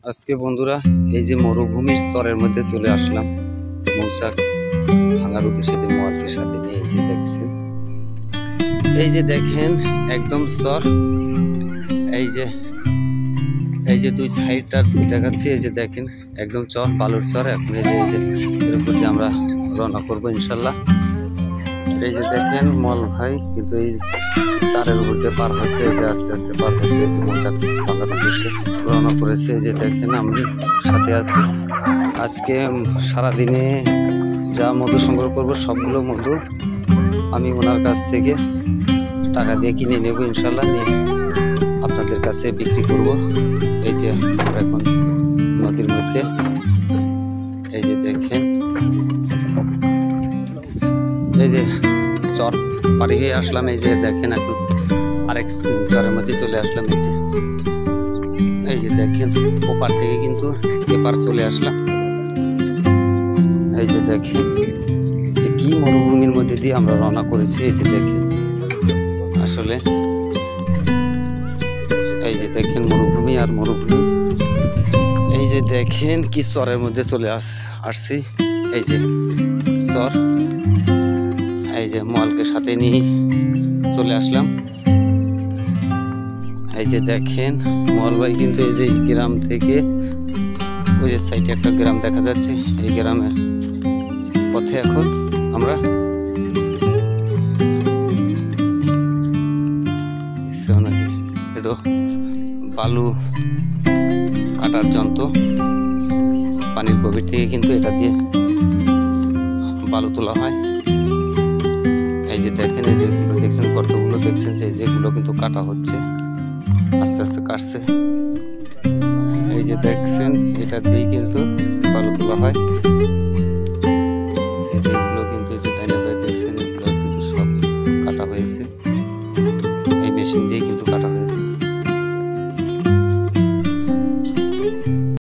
আজকে বন্ধুরা এই যে মরুভূমির স্তরের মধ্যে চলে আসলাম মৌচাক ভাঙার উদ্দেশ্যে, যে মোয়ালকে সাথে নিয়ে এই যে দেখছেন, এই যে দেখেন একদম স্তর, এই যে দুই সাইডটা দেখাচ্ছি, এই যে দেখেন একদম চর, বালুর চর। এখন এই যে এর উপর দিয়ে আমরা রওনা করবো ইনশাল্লাহ। এই যে দেখেন মল ভাই কিন্তু এই চারের উপর দিয়ে পার হচ্ছে, এই যে আস্তে আস্তে পার হচ্ছে, এই যে মৌচাক ভাঙার উদ্দেশ্যে রওনা করেছে। এই যে দেখেন আমি সাথে আছি। আজকে সারাদিনে যা মধু সংগ্রহ করবো সবগুলো মধু আমি ওনার কাছ থেকে টাকা দিয়ে কিনে নেব ইনশাল্লাহ, নিয়ে আপনাদের কাছে বিক্রি করব। এই যে আমরা এখন নদীর মধ্যে, এই যে দেখেন এই যে চর পাড়ি হয়ে আসলাম। এই যে দেখেন এখন আরেক চরের মধ্যে চলে আসলাম। এই যে দেখেন ওপার থেকে কিন্তু এপার চলে আসলাম। এই যে দেখেন যে কি মরুভূমির মধ্যে দিয়ে আমরা রওনা করেছি। এই যে দেখেন আসলে এই যে দেখেন মরুভূমি আর মরুভূমি। এই যে দেখেন কি স্তরের মধ্যে চলে আসছি। এই যে স্তর, এই যে মোয়ালকে সাথে নিয়ে চলে আসলাম। এই যে দেখেন মোয়াল ভাই কিন্তু এই যে গ্রাম থেকে ওই যে সাইডে একটা গ্রাম দেখা যাচ্ছে, এই গ্রামের পথে এখন আমরা নাকি এটা বালু কাটার যন্ত্র, পানির গভীর থেকে কিন্তু এটা দিয়ে বালু তোলা হয়। এই যে দেখেন এই যেগুলো দেখছেন, গর্তগুলো দেখছেন, যে যেগুলো কিন্তু কাটা হচ্ছে, আস্তে আস্তে কাটছে। এই যে দেখছেন এটা দিয়েই কিন্তু বালু তোলা হয়। এই যেগুলো কিন্তু এই যে ডাইনাবাই দেখছেন, এগুলো কিন্তু সব কাটা হয়েছে।